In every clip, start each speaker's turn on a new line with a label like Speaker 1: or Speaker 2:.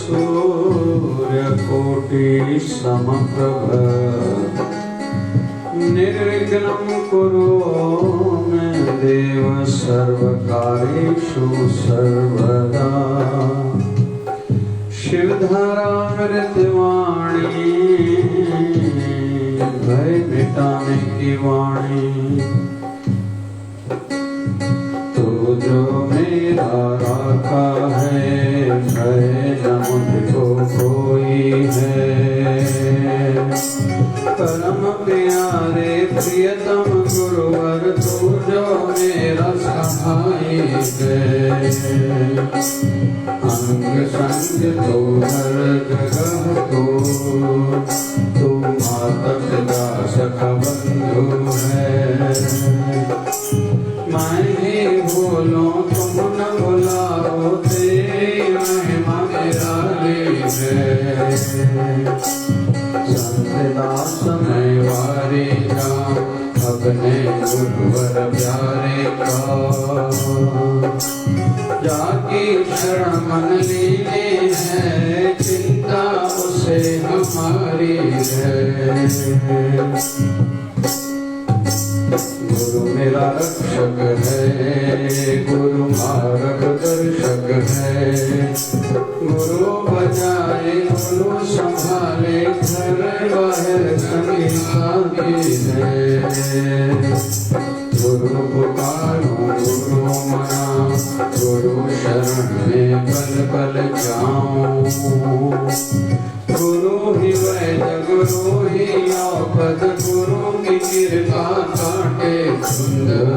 Speaker 1: सूर्यकोटि समप्रभ निर्विघ्नं कुरु मे देव सर्वकार्येषु सर्वदा। शिवधारामृतवाणी भय मिटाने की वाणी, तू जो मेरा राखा है भय न मुझको कोई है। परम प्यारे प्रियतम गुरुवर तू जो मेरा सहाय है। अंग संग तो हर जगह तू माता पिता सखा बंधु है। मैं ही भूलूं तुम न भुलाओ, तेरी महिमा निराली है। संतदास मैं वारी जाऊं अपने गुरुवर प्यारे का, जाकी शरण मन लीने है चिंता उसे हमारी है। गुरु मेरा रक्षक है, गुरु मार्गदर्शक है। गुरु बचाए गुरु संभाले, घर बाहर सभी साथी है। गुरु पुकारो गुरु मना, गुरु शरण में पल पल जाऊं। गुरु ही वैद्य गुरु ही आपद, गुरु की कृपा काटे सुंदर।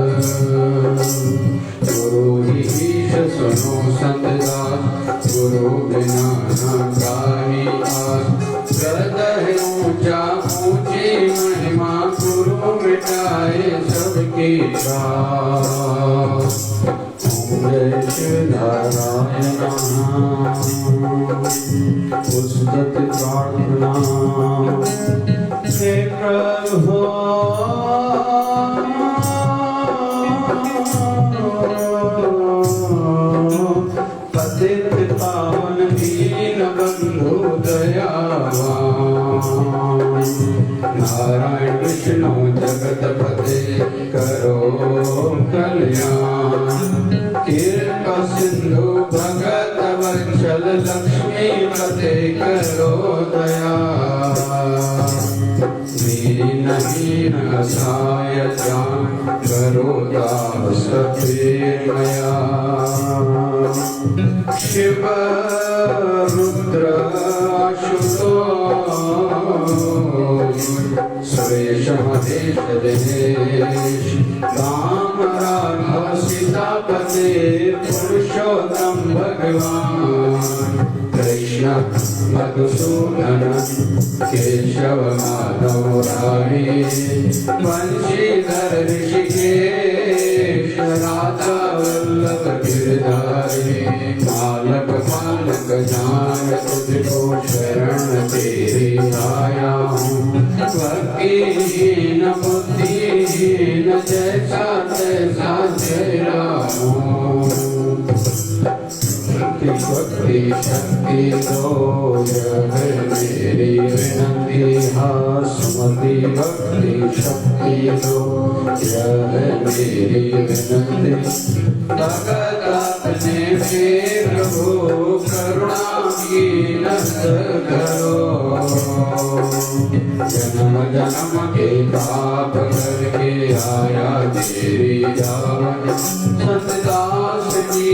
Speaker 1: गुरु ही ईश सुनो संतदास, गुरु बिना न काई आस। हृदय ऊंचा ऊंची महिमा, गुरु मिटाए सबकी त्रास। जय शिवनारायण पुस्तक प्रार्थना। हे प्रभु पतित पावन दीन बंधु दयावान। नारायण विष्णु जगत पते करो कल्याण। कृपा सिंधु भगत वत्सल लक्ष्मी पते करो दया। मेरी नहीं नसाय जान करो दास प्रेमया। शिव रुद्र आशुतोष सुरेश महेश दिनेश। राम राघव सीतापते पुरुषोत्तम भगवान। कृष्ण मधुसूदन केशव माधव राय। बंशीधर ऋषिकेश राधा वल्लभ गिरधारी। बालक बालक जान तुझको शरण तेरी आया हूँ। भक्तिहीन बुद्धिहीन जैसा तैसा तेरा हूँ। भक्ति शक्ति दो यह मेरी विनती। हासमती भक्ति शक्ति दो यह मेरी विनती। भगत अपने प्रभु करुणा की नजर करो। जन्म जन्म के पाप करके आया तेरी जान। सतदास की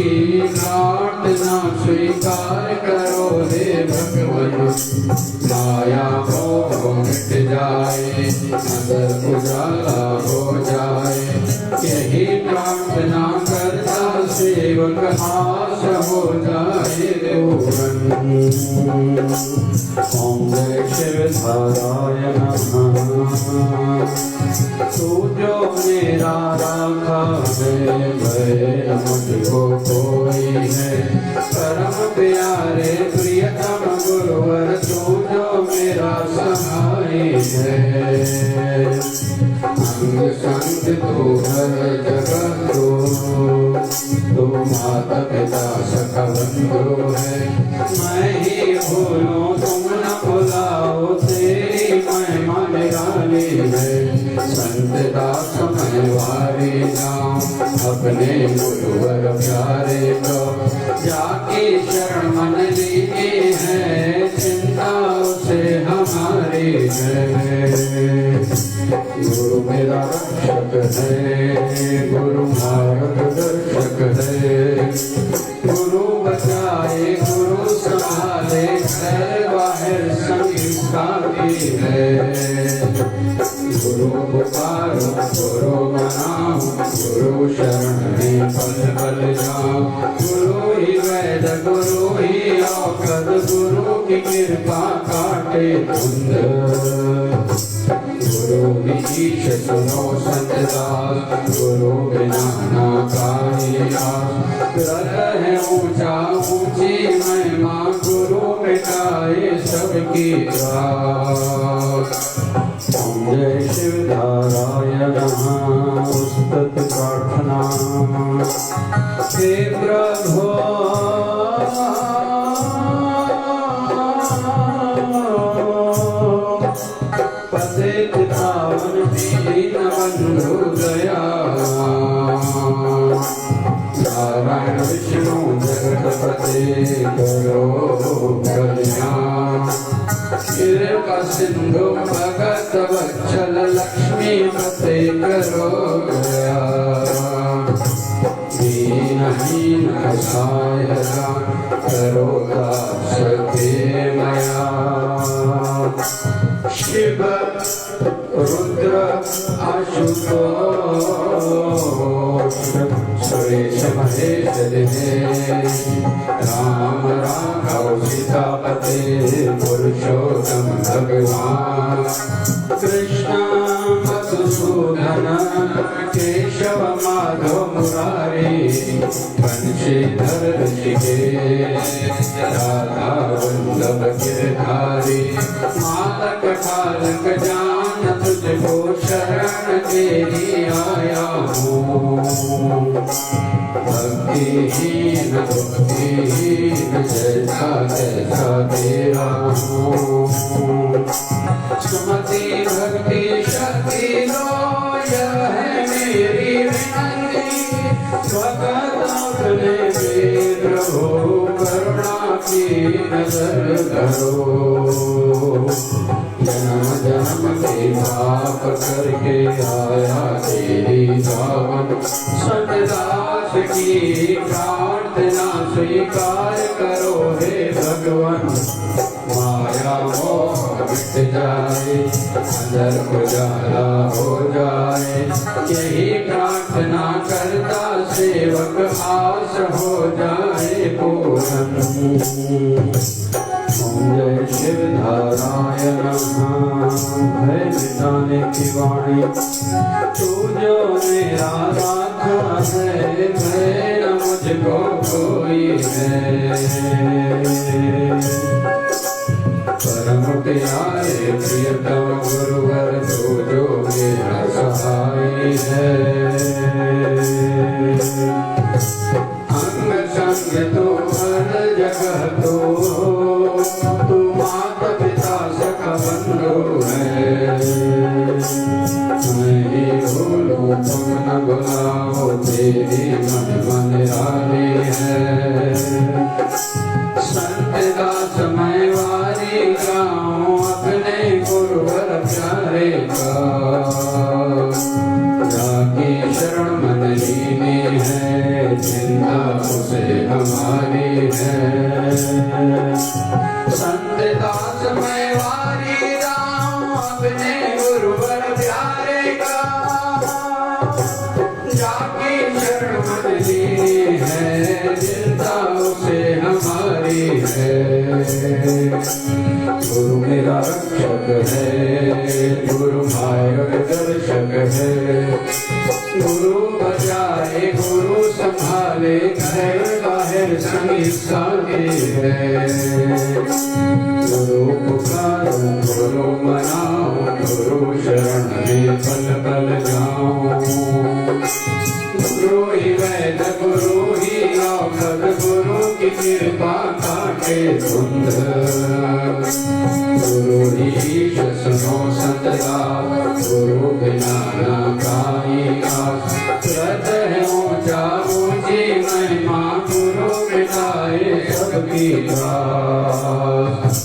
Speaker 1: प्रार्थना स्वीकार करो हे भगवान। माया मोह मिट जाए, अंदर उजाला हो जाए। यही प्रार्थना करता सेवक आस हो जाए पूरन। ओम जय शिवधाराय नमः। तू जो मेरा राखा है भय न मुझको कोई है। परम प्यारे प्रियतम गुरुवर तू जो मेरा सहाय है। अंग संग तू हर जगह तू माता पिता सखा बंधु है। मैं ही भूलूं तुम न भुलाओ, तेरी महिमा निराली है। संत दास मैं वारी जाऊं, अपने गुरुवर प्यारे को जाके शरण मन लीनी है। चिंता उसे हमारी है। गुरु मेरा रक्षक है, गुरु मार्गदर्शक है। गुरु बचाए गुरु संभाले, घर बाहर संगी साथी है। गुरु पुकारो गुरु मनाओ, गुरु शरण में पल पल जाओ। गुरु ही वैद गुरु ही औषध, गुरु की कृपा काटे धुंध। गुरु विशीष सुनो संत दास, गुरु बिना ना काई आस। ग्रह है ऊंचा ऊंची महिमा, गुरु मिटाए सबकी त्रास। जय शिव नारायण उस्तत प्रार्थना। हे प्रभु पतित पावन दीन बंधु दया। नारायण विष्णु जगतपते करो कल्याण। कृपा सिंधु भगत वत्सल, लक्ष्मी पते करो गया। दीनहीन सहायता करो दास के मया। शिव रुद्र आशुतोष, सुरेश महेश दिनेश। राम राघव सीतापते, पुरुषोत्तम भगवान। कृष्ण मधुसूदन, केशव माधव मुरारी। बंशीधर ऋषिकेश, राधा वल्लभ गिरधारी। मालक कालक जान, तुझको शरण तेरी आया हूँ। भक्तिहीन भक्तिहीन, जैसा जैसा तेरा हूँ। सुमति भक्ति शक्ति लो, यह है मेरी विनती। भगत अपने मित्र हो, करुणा की नजर करो। जन्म जन्म के पाप करके आया तेरी धावन। सतदास की प्रार्थना स्वीकार करो हे भगवान। माया मोह मिट जाए, अंदर उजाला हो जाए। यही प्रार्थना करता सेवक, आस हो जाए पूर्ण। जय शिव नारायण भय मिटाने की वाणी। तू जो मेरा राधा है, भय न मुझको कोई है। परम प्यारे प्रियतम गुरुवर, तू जो मेरा सहाय है। अंग संग तो हर जगह तू माता पिता सखा बंधु है। मैं ही भूलूं तुम न भुलाओ, तेरी महिमा निराली है। संत दास मैं वारी गाऊं, अपने गुरुवर प्यारे का। जाकी शरण मन लीनी है, चिंता उसे हमारी है। संत दास मैं वारी जाऊं, अपने गुरुवर प्यारे का। जाकी शरण मन लीनी है, चिंता उसे हमारी है। गुरु मेरा रक्षक है, गुरु मार्गदर्शक है। गुरु बचाए गुरु संभाले, घर बाहर संगी साथी है। गुरु पुकारो गुरु मनाओ, गुरु शरण में पल पल जाओ। गुरु ही वैद गुरु ही गुरु ईश सुनो संतदा गुरु बिना न काई आस व्रत है ऊंचा ऊंची महिमा गुरु मिटाए सबकी त्रास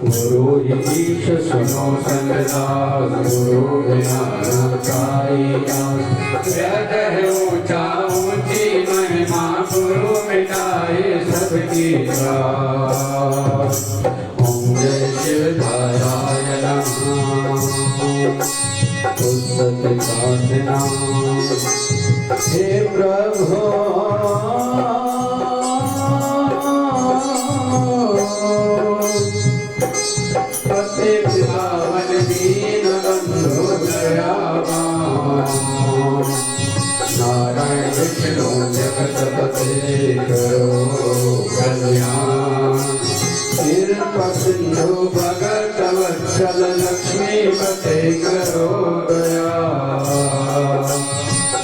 Speaker 1: गुरु ईश सुनो संतदा गुरु बिना न काई आस व्रत है ऊंचा ऊंची महिमा गुरु मिटाए सबकी त्रास ओम जय शिवधाराय नमः उद्धत साधना हे प्रभु पते पावन दीन बंधु दयावान नारायण विष्णु जगतपते करो कल्याण कृपा सिंधु भगत वत्सल लक्ष्मी पते करो दया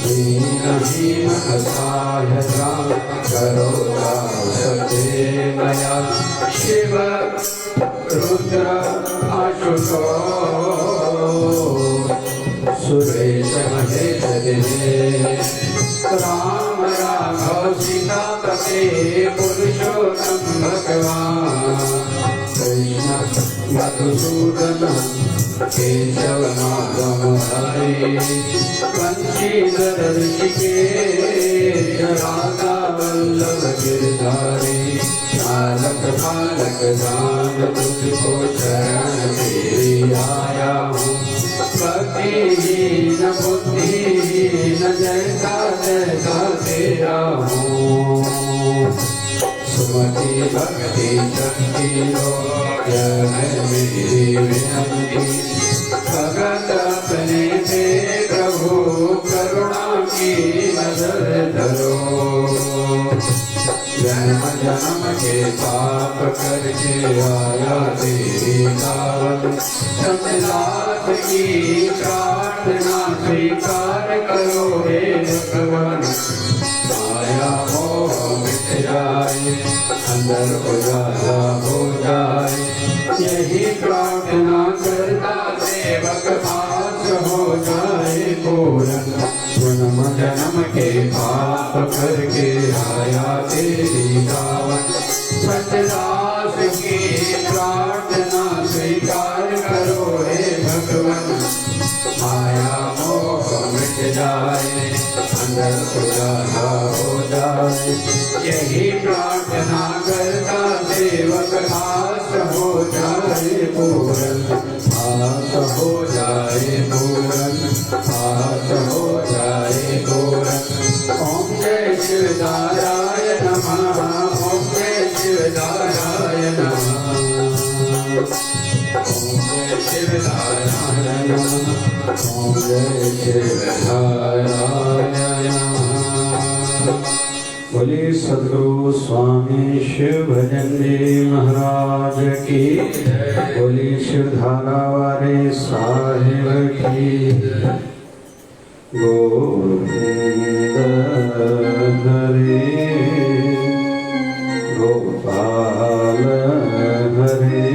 Speaker 1: दीनहीन असहाय राम करो सते मया शिव रुद्र आशुतोष सुरेश महेश दिनेश राम राघव सीता पते पुरुषोत्तम भगवान कृष्ण मधुसूदन केशव माधव हरे बंशीधर ऋषिकेश राधा वल्लभ गिरधारी पालक पालक दान तुझको शरण तेरी आया हूँ भक्तिहीन बुद्धिहीन जैसा जैसा तेरा हूँ सुमति भक्ति शक्ति लो यह है मेरी विनती भगत अपने पे प्रभु करुणा की नजर धरो जन्म जन्म के पाप करके आया तेरी दावत संसार की प्रार्थना स्वीकार करो हे भगवान माया मोह मिट जाए अंदर उजाला हो जाए यही प्रार्थना करता सेवक पास हो जाए पूर्ण जन्म जन्म के पाप करके आया तेरी दावत सतदास की प्रार्थना स्वीकार करो हे भगवान माया मोह मिट जाए अंदर उजाला हो जाए यही प्रार्थना करता सेवक आस हो जाए पूर्ण आस हो जाए पूर्ण आस हो जाए पूर्ण ओम जय शिवदाराय नमः ओम जय शिवदाराय नमः ओम जय शिवदाराय नमः ओम जय शिवदाराय नमः बोले सद्गुरु स्वामी शिव भजन जी महाराज की बोले शिवधारा वाले साहिब की गोविंद हरे गोपाल हरे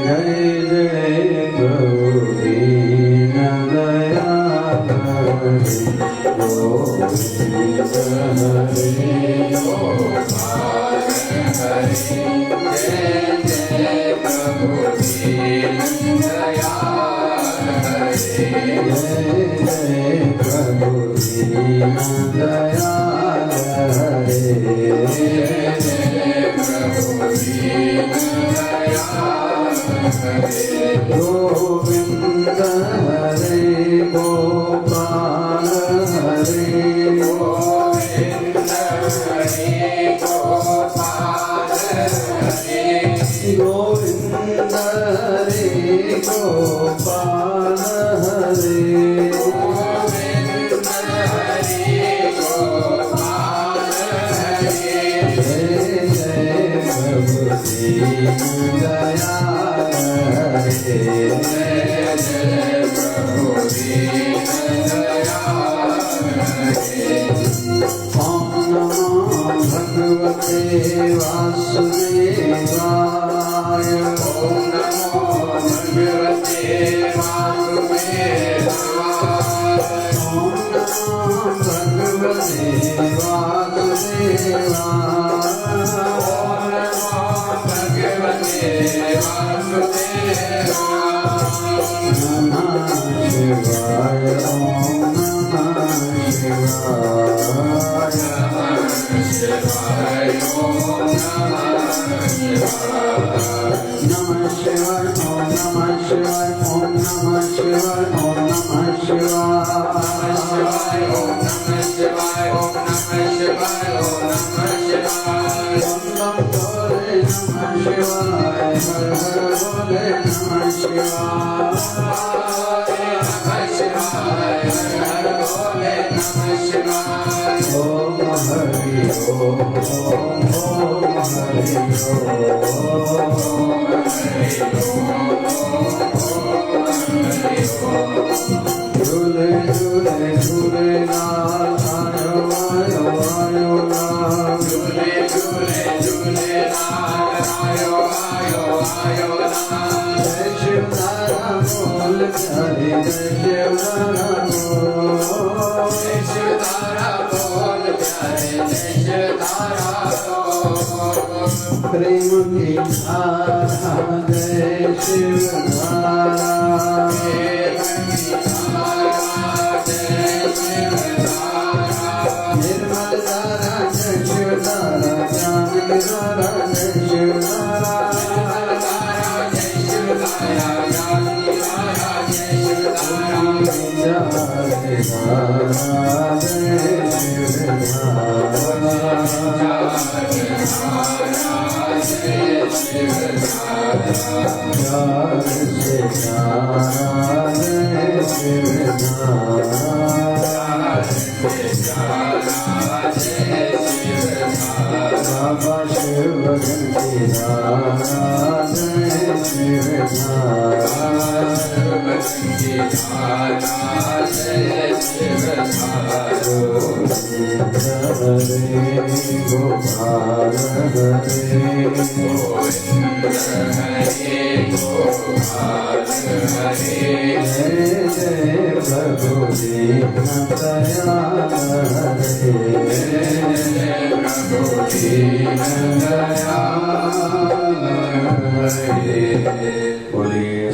Speaker 1: जय जय प्रभु दीन दयाल हरे गोविंद हरे गोपाल हरे जय जय प्रभु दीन दयाल हरे जय जय प्रभु दीन दयाल हरे जय जय प्रभु दीन दयाल हरे गोविंद हरे गोपाल हरे गोविंद हरे गोपाल हरे गोविंद हरे गोपाल हरे गोविंद हरे गोपाल हरे जय जय प्रभु दीन दयाल हरे जय जय प्रभु दीन दयाल हरे ओम नमो भगवते वासुदेवाय ओम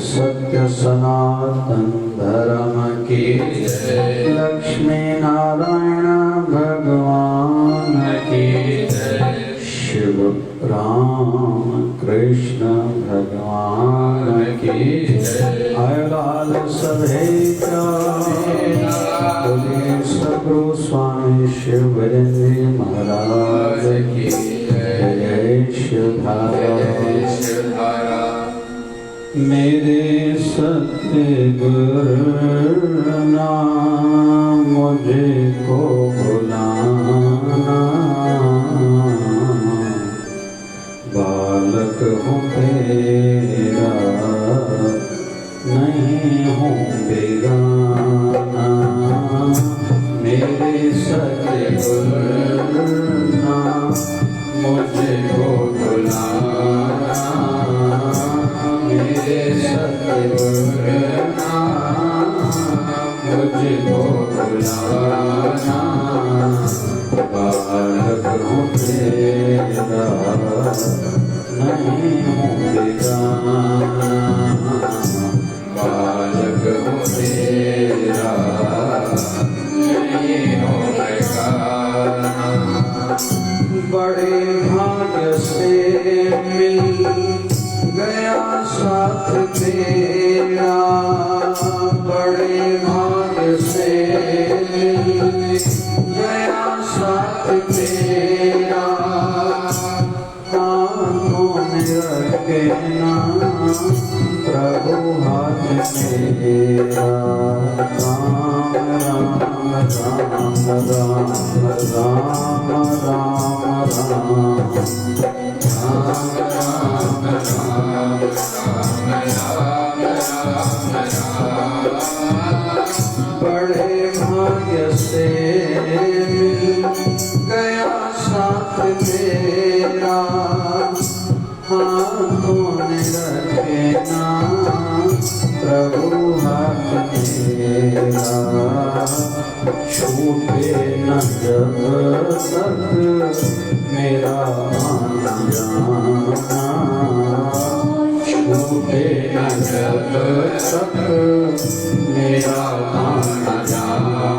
Speaker 2: सत्य सनातन धर्म की लक्ष्मी नारायण भगवान की शिव राम कृष्ण भगवान की आयलाल सभेचा बोले सद्गुरु स्वामी शिव भजन महाराज की जय शिवधारा। मेरे सतगुरु ना मुझे को बुलाना, बालक हूँ तेरा नहीं हूँ बेगाना। मेरे सतगुरु ना मुझे को बुलाना, मेरे सतगुरु ना मुझको बुलाना, बालक हूँ तेरा नहीं हूँ बेगाना, बालक हूँ तेरा नहीं हूँ बेगाना। बड़े भाग्य से मिल गया साथ तेरा, बड़े भाग्य से मिल गया साथ तेरा। हाथों में रखे ना प्रभु हाथ मेरा, राम राम राम राम राम राम बड़े भाग्य से मिल गया साथ तेरा। हाथों ने रखे ना प्रभु हाथ मेरा, छूटे न जब तक मेरा आना जाना,
Speaker 1: जब तक मेरा गाना जाना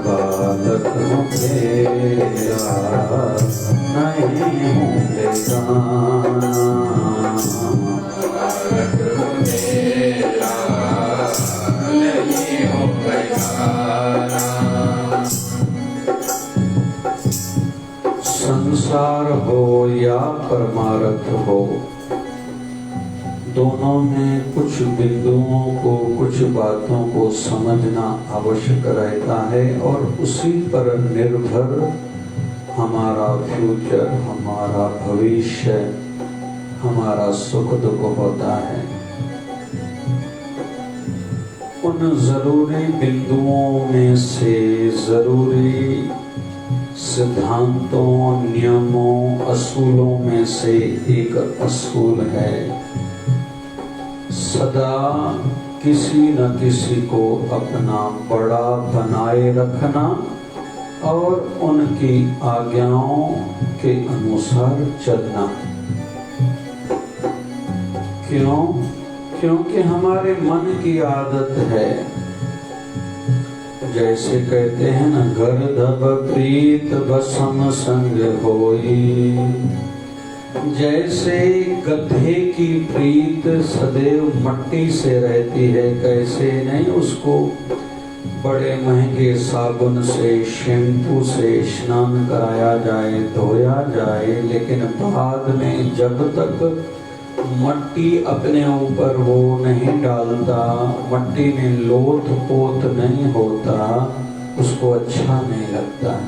Speaker 2: बालक हूँ तेरा नहीं हूँ बेगाना।
Speaker 1: बालक मेरा नहीं हो बेगाना।
Speaker 2: संसार हो या परमार्थ हो, दोनों में कुछ बिंदुओं को, कुछ बातों को समझना आवश्यक रहता है और उसी पर निर्भर हमारा फ्यूचर, हमारा भविष्य, हमारा सुख दुख होता है। उन जरूरी बिंदुओं में से, जरूरी सिद्धांतों, नियमों, असूलों में से एक असूल है सदा किसी न किसी को अपना बड़ा बनाए रखना और उनकी आज्ञाओं के अनुसार चलना। क्यों? क्योंकि हमारे मन की आदत है, जैसे कहते हैं ना, गर्दभ प्रीत बसम संग होई। जैसे गधे की प्रीत सदैव मट्टी से रहती है, कैसे नहीं उसको बड़े महंगे साबुन से, शैम्पू से स्नान कराया जाए, धोया जाए, लेकिन बाद में जब तक मट्टी अपने ऊपर वो नहीं डालता, मट्टी में लोथ पोत नहीं होता, उसको अच्छा नहीं लगता।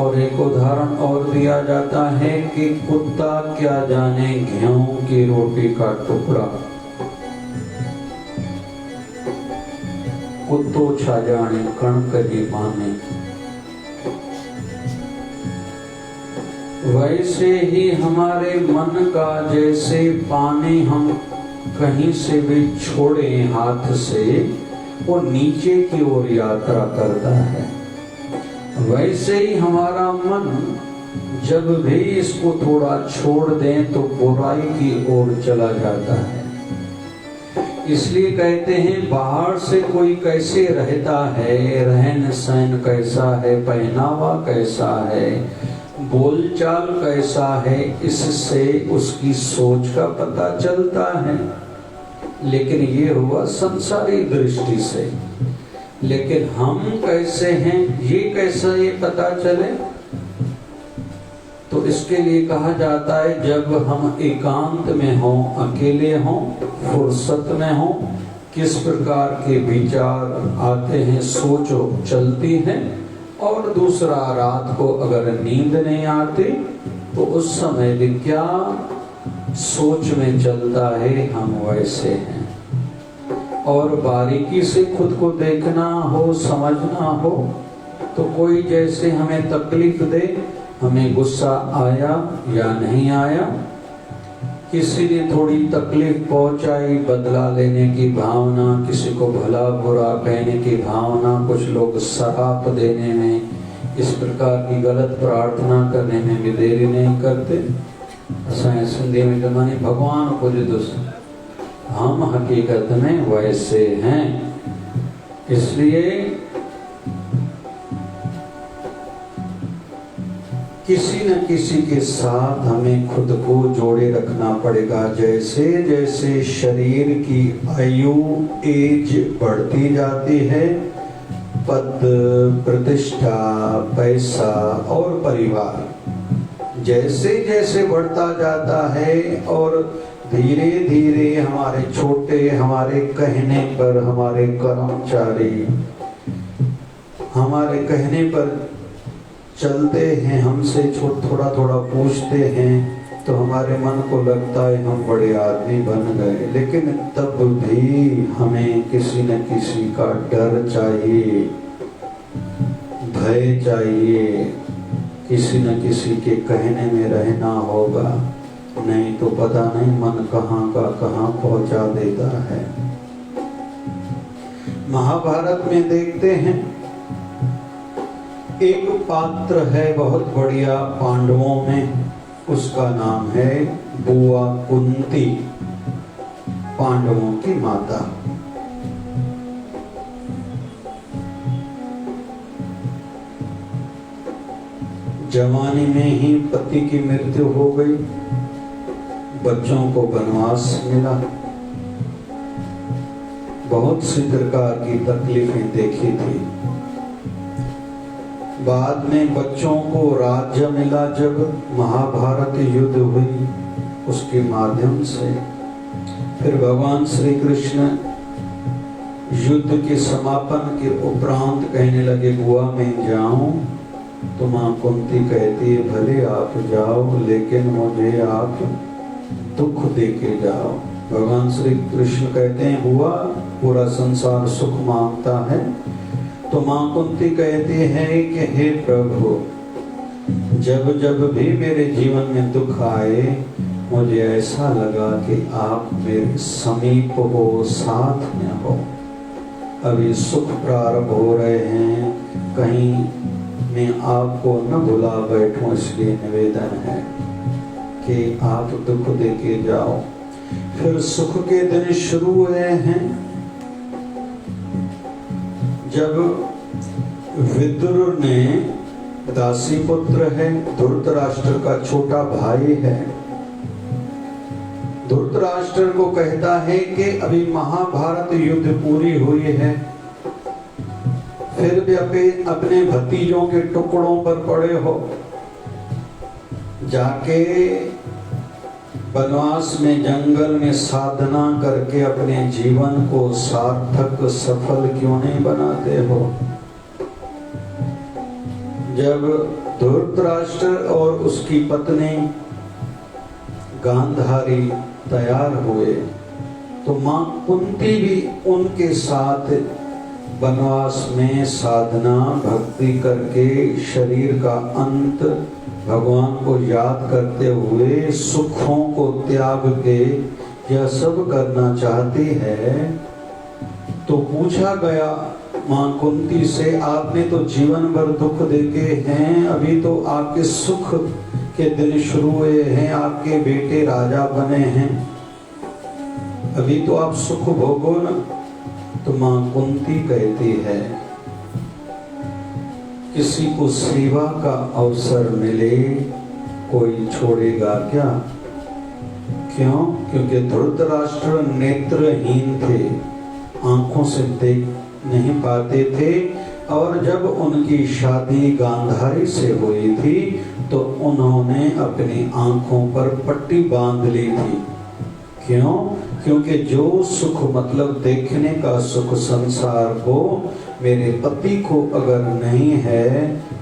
Speaker 2: और एक उदाहरण और दिया जाता है कि कुत्ता क्या जाने गेहूं की रोटी का टुकड़ा, कुत्तो छा जाने कणक जी माने। वैसे ही हमारे मन का जैसे पानी हम कहीं से भी छोड़े हाथ से, वो नीचे की ओर यात्रा करता है। वैसे ही हमारा मन जब भी इसको थोड़ा छोड़ दें तो बुराई की ओर चला जाता है। इसलिए कहते हैं बाहर से कोई कैसे रहता है, रहन सहन कैसा है, पहनावा कैसा है, बोलचाल कैसा है, इससे उसकी सोच का पता चलता है। लेकिन ये हुआ संसारी दृष्टि से। लेकिन हम कैसे हैं ये कैसा ये पता चले? तो इसके लिए कहा जाता है जब हम एकांत में हों, अकेले हों, फुर्सत में हों, किस प्रकार के विचार आते हैं, सोचो चलती हैं। और दूसरा, रात को अगर नींद नहीं आती तो उस समय भी क्या सोच में चलता है, हम वैसे हैं। और बारीकी से खुद को देखना हो, समझना हो, तो कोई जैसे हमें तकलीफ दे, हमें गुस्सा आया या नहीं आया, किसी ने थोड़ी तकलीफ पहुंचाई, बदला लेने की भावना, किसी को भला बुरा कहने की भावना, कुछ लोग सराप देने में, इस प्रकार की गलत प्रार्थना करने में भी देरी नहीं करते। असां सिंधी में जमाने भगवान को जो हम हकीकत में वैसे हैं। इसलिए किसी न किसी के साथ हमें खुद को जोड़े रखना पड़ेगा। जैसे जैसे शरीर की आयु, एज बढ़ती जाती है, पद, प्रतिष्ठा, पैसा और परिवार जैसे जैसे बढ़ता जाता है और धीरे धीरे हमारे छोटे, हमारे कहने पर हमारे कर्मचारी हमारे कहने पर चलते हैं, हमसे थोड़ा थोड़ा पूछते हैं, तो हमारे मन को लगता है हम बड़े आदमी बन गए। लेकिन तब भी हमें किसी न किसी का डर चाहिए, भय चाहिए, किसी न किसी के कहने में रहना होगा, नहीं तो पता नहीं मन कहाँ का कहाँ पहुंचा देता है। महाभारत में देखते हैं एक पात्र है बहुत बढ़िया पांडवों में, उसका नाम है बुआ कुंती, पांडवों की माता। जवानी में ही पति की मृत्यु हो गई, बच्चों को वनवास मिला, बहुत सी प्रकार की तकलीफें देखी थी। बाद में बच्चों को राज्य मिला, जब महाभारत युद्ध हुई उसके माध्यम से। फिर भगवान श्री कृष्ण युद्ध के समापन के उपरांत कहने लगे बुआ मैं जाऊं, तो मां कुंती कहती है भले आप जाओ, लेकिन मुझे आप दुख दे के जाओ। भगवान श्री कृष्ण कहते हैं बुआ पूरा संसार सुख मांगता है, तो मां कुंती कहती है कि हे प्रभु, जब जब भी मेरे जीवन में दुख आए मुझे ऐसा लगा कि आप मेरे समीप हो, साथ में हो। अभी सुख प्रारंभ हो रहे हैं, कहीं मैं आपको न भुला बैठूं, इसलिए निवेदन है कि आप दुख दे के जाओ। फिर सुख के दिन शुरू हुए हैं, जब विदुर ने, दासी पुत्र है, धृतराष्ट्र का छोटा भाई है, धृतराष्ट्र को कहता है कि अभी महाभारत युद्ध पूरी हुई है, फिर भी अपने भतीजों के टुकड़ों पर पड़े हो, जाके वनवास में जंगल में साधना करके अपने जीवन को सार्थक सफल क्यों नहीं बनाते हो। जब धृतराष्ट्र और उसकी पत्नी गांधारी तैयार हुए तो मां कुंती भी उनके साथ वनवास में साधना भक्ति करके शरीर का अंत भगवान को याद करते हुए सुखों को त्याग के यह सब करना चाहती है। तो पूछा गया मां कुंती से, आपने तो जीवन भर दुख देखे हैं, अभी तो आपके सुख के दिन शुरू हुए हैं, आपके बेटे राजा बने हैं, अभी तो आप सुख भोगो ना। तो मां कुंती कहती है किसी को सेवा का अवसर मिले कोई छोड़ेगा क्या? क्यों? क्योंकि धृतराष्ट्र नेत्रहीन थे, आंखों से देख नहीं पाते थे, और जब उनकी शादी गांधारी से हुई थी तो उन्होंने अपनी आंखों पर पट्टी बांध ली थी। क्यों? क्योंकि जो सुख मतलब देखने का सुख संसार को मेरे पति को अगर नहीं है,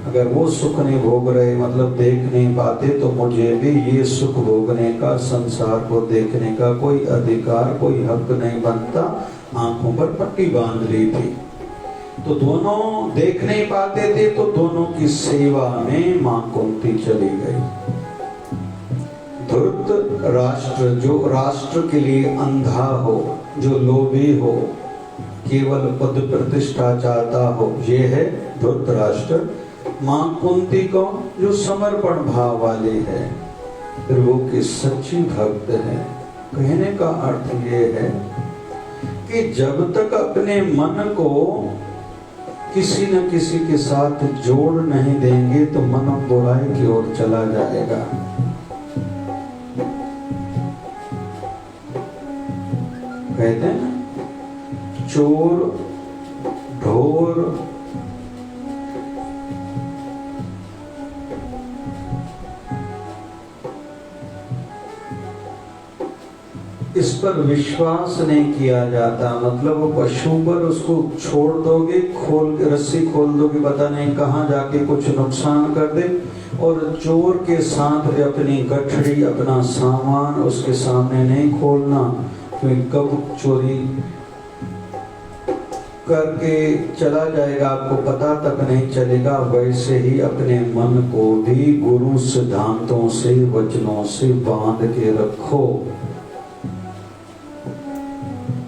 Speaker 2: अगर वो सुख नहीं भोग रहे मतलब देख नहीं पाते, तो मुझे भी ये सुख भोगने का, संसार को देखने का कोई अधिकार, कोई हक नहीं बनता। आंखों पर पट्टी बांध ली थी, तो दोनों देख नहीं पाते थे, तो दोनों की सेवा में मां कुंती चली गई। धृत राष्ट्र जो राष्ट्र के लिए अंधा हो, जो लोभी हो, केवल पद प्रतिष्ठा चाहता हो, ये है धृत राष्ट्र। मां कुंती को जो समर्पण भाव वाली है, प्रभु की सच्ची भक्त है। कहने का अर्थ ये है कि जब तक अपने मन को किसी न किसी के साथ जोड़ नहीं देंगे तो मन बुराई की ओर चला जाएगा। कहते हैं ना, चोर ढोर इस पर विश्वास नहीं किया जाता। मतलब वो पशु पर उसको छोड़ दोगे, खोल रस्सी खोल दोगे, पता नहीं कहाँ जाके कुछ नुकसान कर दे। और चोर के साथ भी अपनी गठरी, अपना सामान उसके सामने नहीं खोलना, क्योंकि कब चोरी करके चला जाएगा आपको पता तक नहीं चलेगा। वैसे ही अपने मन को भी गुरु सिद्धांतों से, वचनों से बांध के रखो।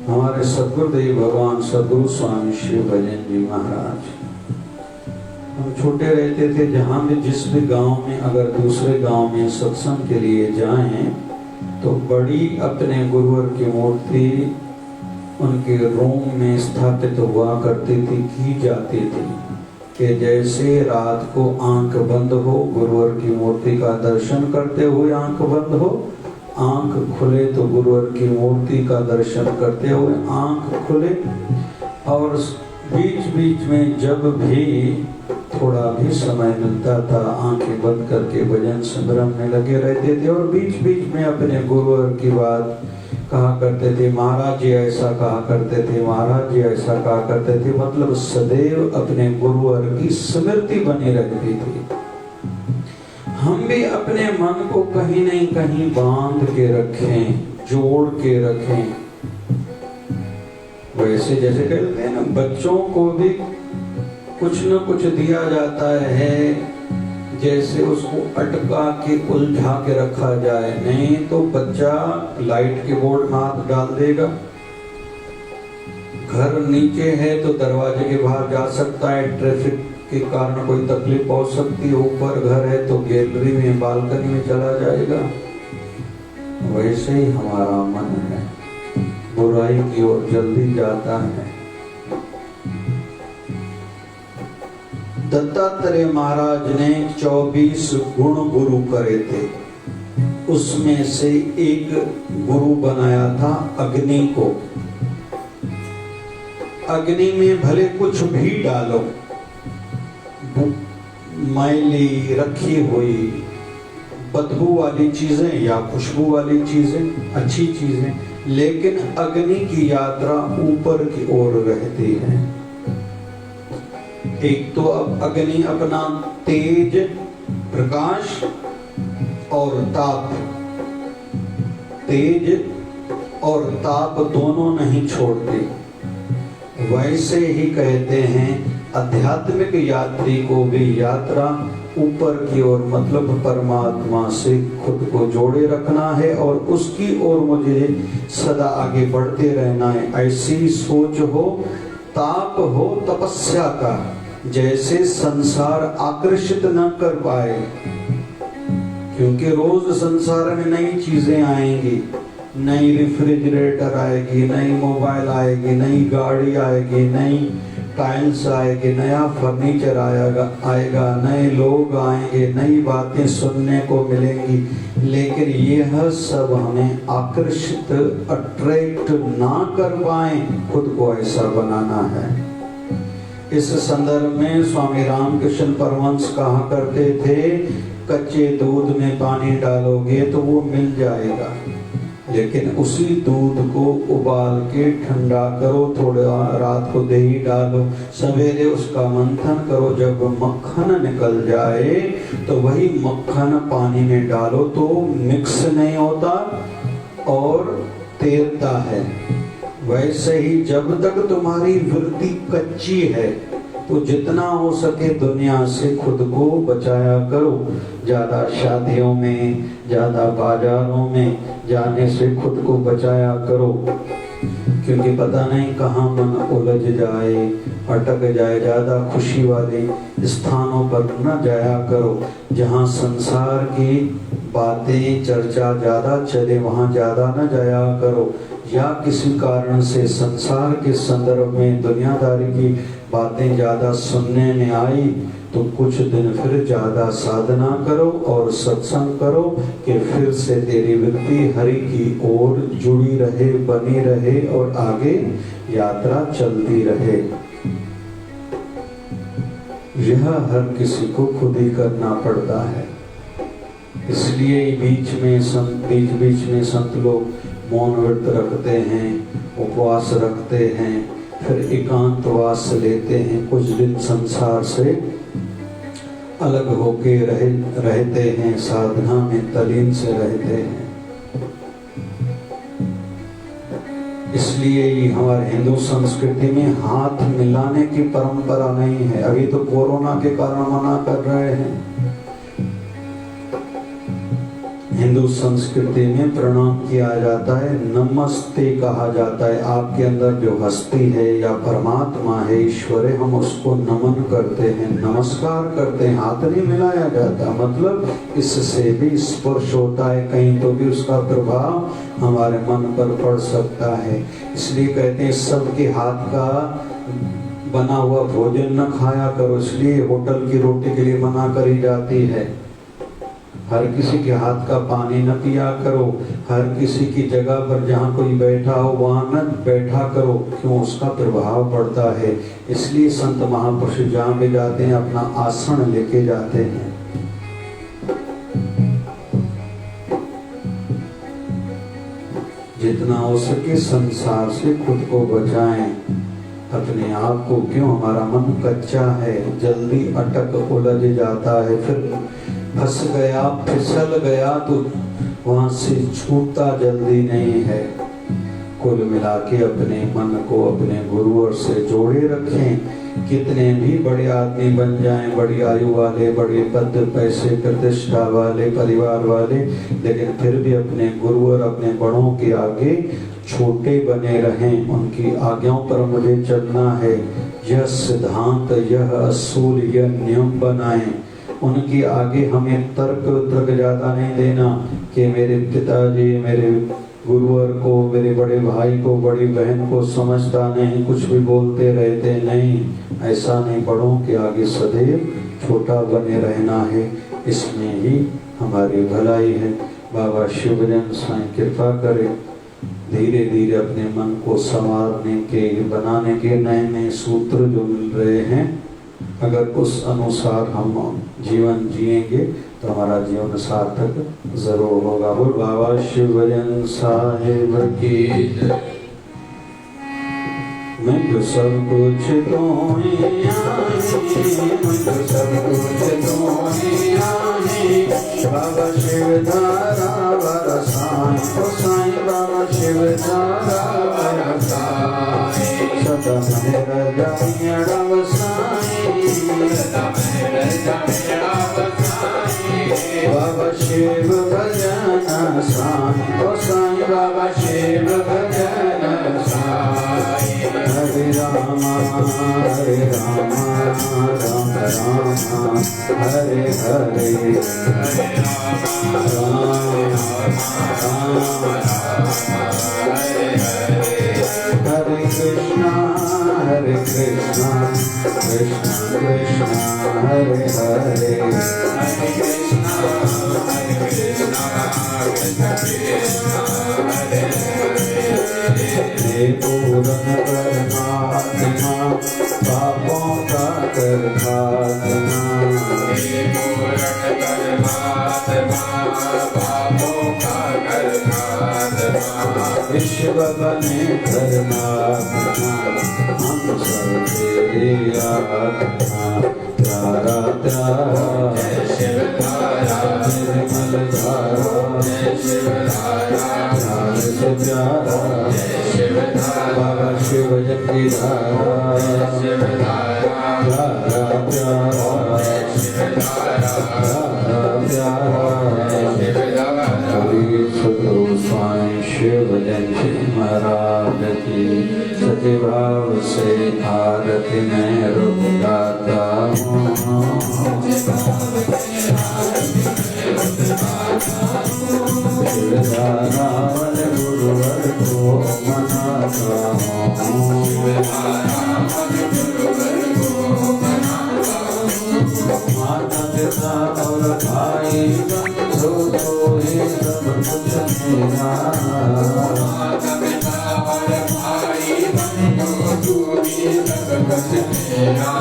Speaker 2: हमारे सदगुरुदेव भगवान सदगुरु स्वामी श्री भजन जी महाराज, हम छोटे रहते थे, जहाँ भी जिस भी गांव में अगर दूसरे गांव में सत्संग के लिए जाएं तो बड़ी अपने गुरुवर की मूर्ति उनके रूम में स्थापित हुआ करती थी, की जाती थी कि जैसे रात को आंख बंद हो, गुरुवर की मूर्ति का दर्शन करते हुए आंख बंद हो, आंख खुले तो गुरुवर की मूर्ति का दर्शन करते हुए आंख खुले। और बीच बीच में जब भी थोड़ा भी समय मिलता था आंखें बंद करके भजन सिमरन में लगे रहते थे और बीच बीच में अपने गुरुवर की बात कहा करते थे। महाराज जी ऐसा कहा करते थे, महाराज जी ऐसा कहा करते थे, मतलब सदैव अपने गुरुवर की स्मृति बनी रहती थी। हम भी अपने मन को कहीं नहीं कहीं बांध के रखें, जोड़ के रखें। वैसे जैसे कहते हैं ना, बच्चों को भी कुछ न कुछ दिया जाता है, जैसे उसको अटका के उलझा के रखा जाए, नहीं तो बच्चा लाइट के बोर्ड में हाथ डाल देगा। घर नीचे है तो दरवाजे के बाहर जा सकता है, ट्रैफिक के कारण कोई तकलीफ हो सकती है। ऊपर घर है तो गैलरी में, बालकनी में चला जाएगा। वैसे ही हमारा मन है, बुराई की ओर जल्दी जाता है। दत्तात्रेय महाराज ने 24 गुण गुरु करे थे, उसमें से एक गुरु बनाया था अग्नि को। अग्नि में भले कुछ भी डालो, मैली रखी हुई बदबू वाली चीजें या खुशबू वाली चीजें, अच्छी चीजें, लेकिन अग्नि की यात्रा ऊपर की ओर रहती है। एक तो अब अग्नि अपना तेज, प्रकाश और ताप, तेज और ताप दोनों नहीं छोड़ती। वैसे ही कहते हैं आध्यात्मिक यात्री को भी यात्रा ऊपर की ओर, मतलब परमात्मा से खुद को जोड़े रखना है और उसकी ओर मुझे सदा आगे बढ़ते रहना है। ऐसी सोच हो, ताप हो तपस्या का, जैसे संसार आकर्षित न कर पाए, क्योंकि रोज संसार में नई चीजें आएंगी, नई रेफ्रिजरेटर आएगी, नई मोबाइल आएगी, नई गाड़ी आएगी, नई टाइल्स आएगी, नया फर्नीचर आएगा, नए लोग आएंगे, नई बातें सुनने को मिलेंगी। लेकिन यह सब हमें आकर्षित, अट्रैक्ट ना कर पाए, खुद को ऐसा बनाना है। इस संदर्भ में स्वामी रामकृष्ण परमहंस कहा करते थे, कच्चे दूध में पानी डालोगे तो वो मिल जाएगा, लेकिन उसी दूध को उबाल के ठंडा करो, थोड़ा रात को दही डालो, सवेरे उसका मंथन करो, जब मक्खन निकल जाए तो वही मक्खन पानी में डालो तो मिक्स नहीं होता और तैरता है। वैसे ही जब तक तुम्हारी वृत्ति कच्ची है तो जितना हो सके दुनिया से खुद को बचाया करो। ज्यादा शादियों में, ज्यादा बाजारों में जाने से खुद को बचाया करो, क्योंकि पता नहीं कहाँ मन उलझ जाए, अटक जाए। ज्यादा खुशी वाले स्थानों पर न जाया करो, जहाँ संसार की बातें चर्चा ज्यादा चले वहाँ ज्यादा न जाया करो। या किसी कारण से संसार के संदर्भ में दुनियादारी की बातें ज्यादा सुनने में आई तो कुछ दिन फिर ज्यादा साधना करो और सत्संग करो कि फिर से तेरी वृत्ति हरि की ओर जुड़ी रहे, बनी रहे और आगे यात्रा चलती रहे। यह हर किसी को खुद ही करना पड़ता है। इसलिए बीच में संत लोग मौन व्रत रखते हैं, उपवास रखते हैं, फिर एकांतवास लेते हैं, कुछ दिन संसार से अलग होके रहते हैं, साधना में तल्लीन से रहते हैं। इसलिए ही हमारे हिंदू संस्कृति में हाथ मिलाने की परंपरा नहीं है। अभी तो कोरोना के कारण मना कर रहे हैं। हिंदू संस्कृति में प्रणाम किया जाता है, नमस्ते कहा जाता है। आपके अंदर जो हस्ती है या परमात्मा है, ईश्वर है, हम उसको नमन करते हैं, नमस्कार करते हैं, हाथ नहीं मिलाया जाता। मतलब इससे भी स्पर्श होता है, कहीं तो भी उसका प्रभाव हमारे मन पर पड़ सकता है। इसलिए कहते हैं सबके हाथ का बना हुआ भोजन न खाया करो, इसलिए होटल की रोटी के लिए मना करी जाती है। हर किसी के हाथ का पानी न पिया करो, हर किसी की जगह पर जहाँ कोई बैठा हो वहाँ न बैठा करो, क्यों उसका प्रभाव पड़ता है। इसलिए संत महापुरुष जहाँ भी जाते हैं अपना आसन लेके जाते हैं। जितना हो सके संसार से खुद को बचाएं, अपने आप को। क्यों हमारा मन कच्चा है, जल्दी अटक उलझ जाता है, फिर फंस गया, फिसल गया तो वहां से छूटता जल्दी नहीं है। कुल मिला के अपने मन को अपने गुरुवर से जोड़े रखें। कितने भी बड़े आदमी बन जाएं, बड़ी आयु वाले, बड़े पद पैसे प्रतिष्ठा वाले, परिवार वाले, लेकिन फिर भी अपने गुरुवर अपने बड़ों के आगे छोटे बने रहें। उनकी आज्ञाओं पर मुझे चलना है, यह सिद्धांत, यह असूल, यह नियम बनाएं। उनके आगे हमें तर्क ज्यादा नहीं देना कि मेरे पिताजी, मेरे गुरुवर को, मेरे बड़े भाई को, बड़ी बहन को समझता नहीं, कुछ भी बोलते रहते नहीं। ऐसा नहीं, बड़ों के आगे सदैव छोटा बने रहना है। इसमें ही हमारी भलाई है। बाबा शिवजन साईं कृपा करे, धीरे धीरे अपने मन को संवारने के, बनाने के नए नए सूत्र जो मिल रहे हैं, अगर उस अनुसार हम जीवन जिएंगे तो हमारा जीवन सार्थक जरूर होगा। बोल बाबा शिवजन साहिब की जय। मैं तो सब कुछ तो सब कुछ तो बाबा शिवधारा बरसाई, तो साईं बाबा शिवधारा बरसाई, सदा मेरा जानिया बसाई, बाबा शिव भजन साईं, तो साईं बाबा शिव भजन साईं। हरे राम हरे राम, राम राम हरे हरे, हरे राम हरे कृष्णा हरे कृष्णा, कृष्ण कृष्ण हरे हरे, हरे कृष्णा हरे कृष्णा, कृष्ण कृष्ण हरे हरे। हे पूर्ण परमात्मा पापों का कर खात्मा, हे पूर्ण परमात्मा पापों का कर खात्मा, विश्व बने धर्मात्मा, हम सब तेरी आत्मा। तारा तारा जय शिव तारा, निर्मल धारा जय शिव धारा, प्यार से प्यारा जय शिव धारा, बाबा शिव जन की धारा जय शिव धारा, प्यारा प्यारा जय शिव धारा, प्यारा प्यारा जय शिव धारा। हरि सतगुरु स्वामी शिवजन जी महाराज की सच्चे भाव से आरती में रुक जाता हूँ। शिवधारावन गुरुवर को मनाता हूँ, माता पिता और भाई बंधु तो ये सब कुछ मेरा, माता पिता और भाई बंधु तो ये सब कुछ मेरा,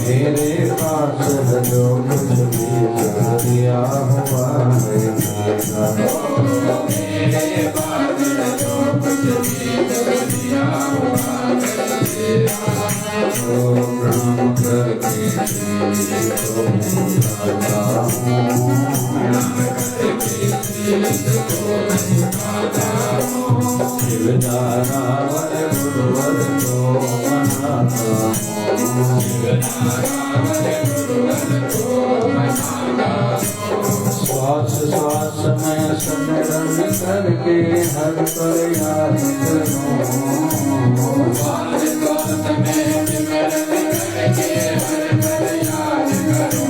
Speaker 2: मेरे पास है जो कुछ भी दिया हुआ है मेरा, मेरे पास है जो कुछ भी दिया हुआ है मेरा। तो प्रणाम करके तो गाता हूँ, शिवधारावन गुरुवर को मनाता हूँ, शिवधारावन गुरुवर को मनाता हूँ। श्वास श्वास में स्मरण करके हर पर याद करो।
Speaker 1: श्वास श्वास में सिमरन करके हर पर याद करो।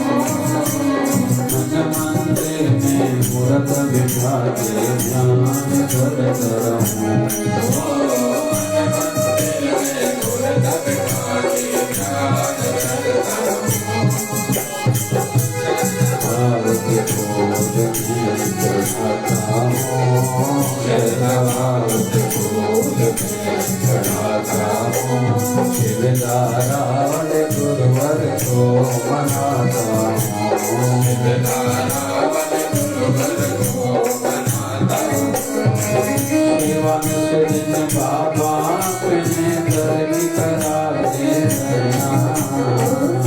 Speaker 2: मन मंदिर में मूरत बिठा के ध्यान करता रहूं।
Speaker 1: मन मंदिर में मूरत बिठा के ध्यान करता रहूं।
Speaker 2: भाव के फूल में चढ़ाता हूँ, भाव के फूल में चढ़ाता हूँ। शिवधारा वाले गुरुवर को मनाता हूँ,
Speaker 1: शिवधारा वाले गुरुवर को मनाता हूँ।
Speaker 2: सेवन से दिन बाबा अपने दर्द कराते रहना।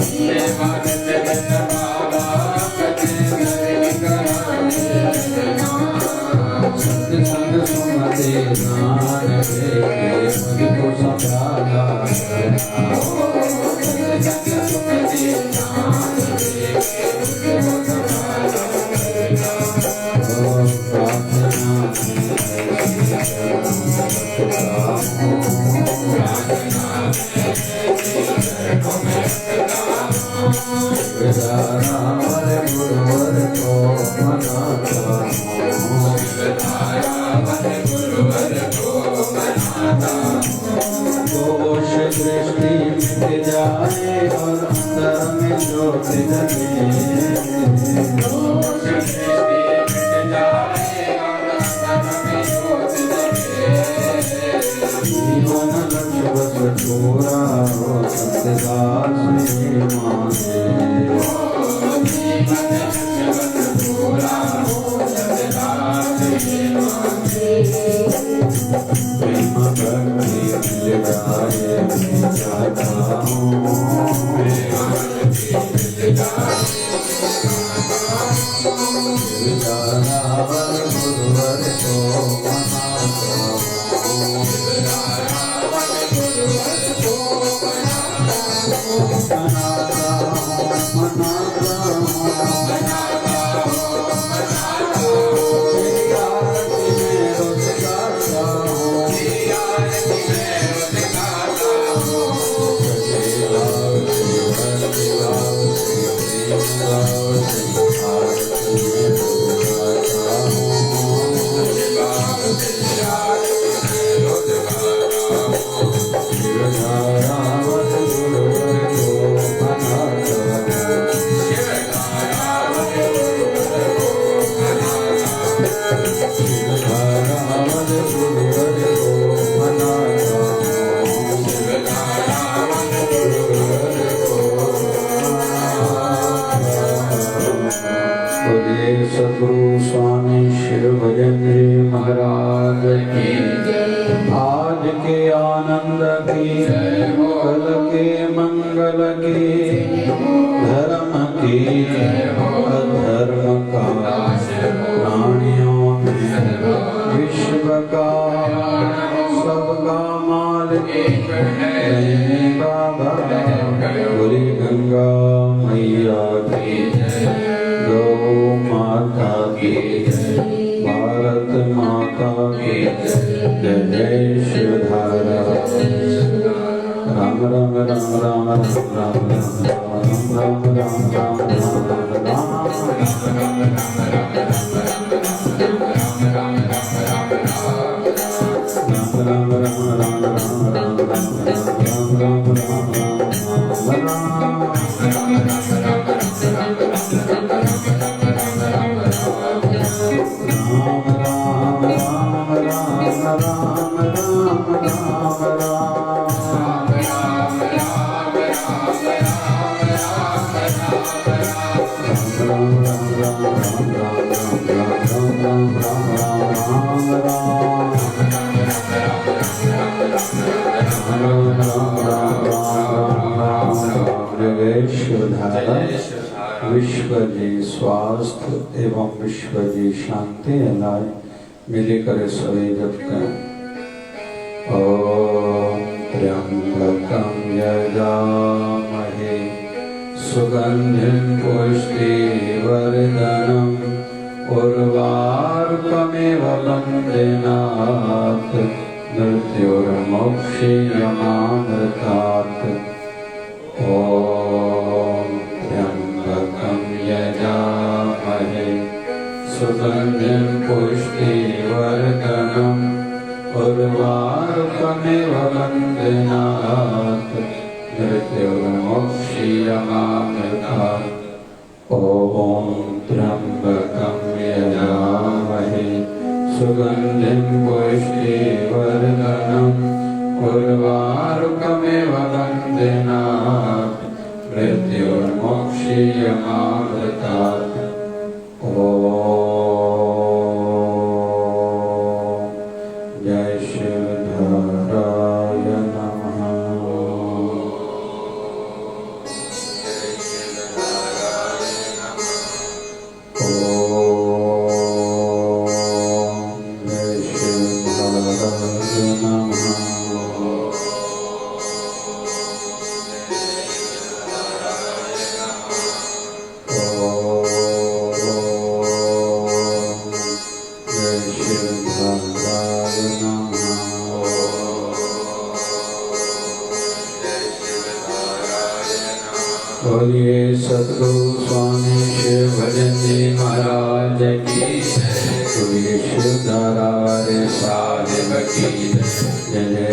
Speaker 1: सेवन से दिन बाबा अपने दर्द कराते रहना।
Speaker 2: सत्संग सुनते नान देखे मुझको संभाला रहना।
Speaker 1: सत्संग सुनते नान देखे मुझको संभाला रहना।
Speaker 2: प्रार्थना में ऐसी रखता हूँ,
Speaker 1: प्रार्थना में ऐसी चरणों में रखता हूँ।
Speaker 2: शिवधारा वाले गुरुवर को मनाता हूँ,
Speaker 1: शिवधारा वाले गुरुवर को मनाता हूँ।
Speaker 2: दोष दृष्टि मिट जाए और अंदर में ज्योत जले।
Speaker 1: दोष दृष्टि मिट जाए और अंदर में ज्योत जले।
Speaker 2: जीवन लक्ष्य बस पूरा हो सत्यदास ये माने।
Speaker 1: जीवन लक्ष्य बस पूरा हो सत्यदास ये माने।
Speaker 2: प्रेम भक्ति मिल जाए मैं चाहता हूँ, शिवधारा वाले गुरुवर को मनाता हूँ। सद्गुरु स्वामी शिव भजन महाराज की आज के आनंद की, कल के मंगल की, धर्म की अधर्म का, प्राणियों में विश्व का सबका मालिक है बाबा। बोली गंगा मैया की, गौ माता की, भारत माता की जय जय शिवधारा। राम राम राम राम राम राम राम राम राम राम राम राम विश्व जी स्वास्थ्य एवं विश्व जी शांति अलाय मिली करे सभी जप करें। ओम त्र्यंबकं यजामहे सुगंधिं पुष्टिवर्धनम् उर्वारुकमेव वन्देनात् मृत्युर्मोक्षीयमामृतात् ॐ त्र्यम्बकं यजामहे सुगन्धिं पुष्टिवर्धनम् उर्वारुकमेव वन्देनात् मृत्युर्मोक्षीयमामृतात् ॐ त्र्यम्बकं यजामहे सुगन्धिं पुष्टिवर्धनम् उर्वारुकमेव वन्देनात् मृत्युर्मोक्षीयमामृतात् ॐ जय शिवधराय नमः। बोलिए सतगुरु स्वामी शिव भजन जी महाराज की, बोलिए शिव धरारे साहिब की जय।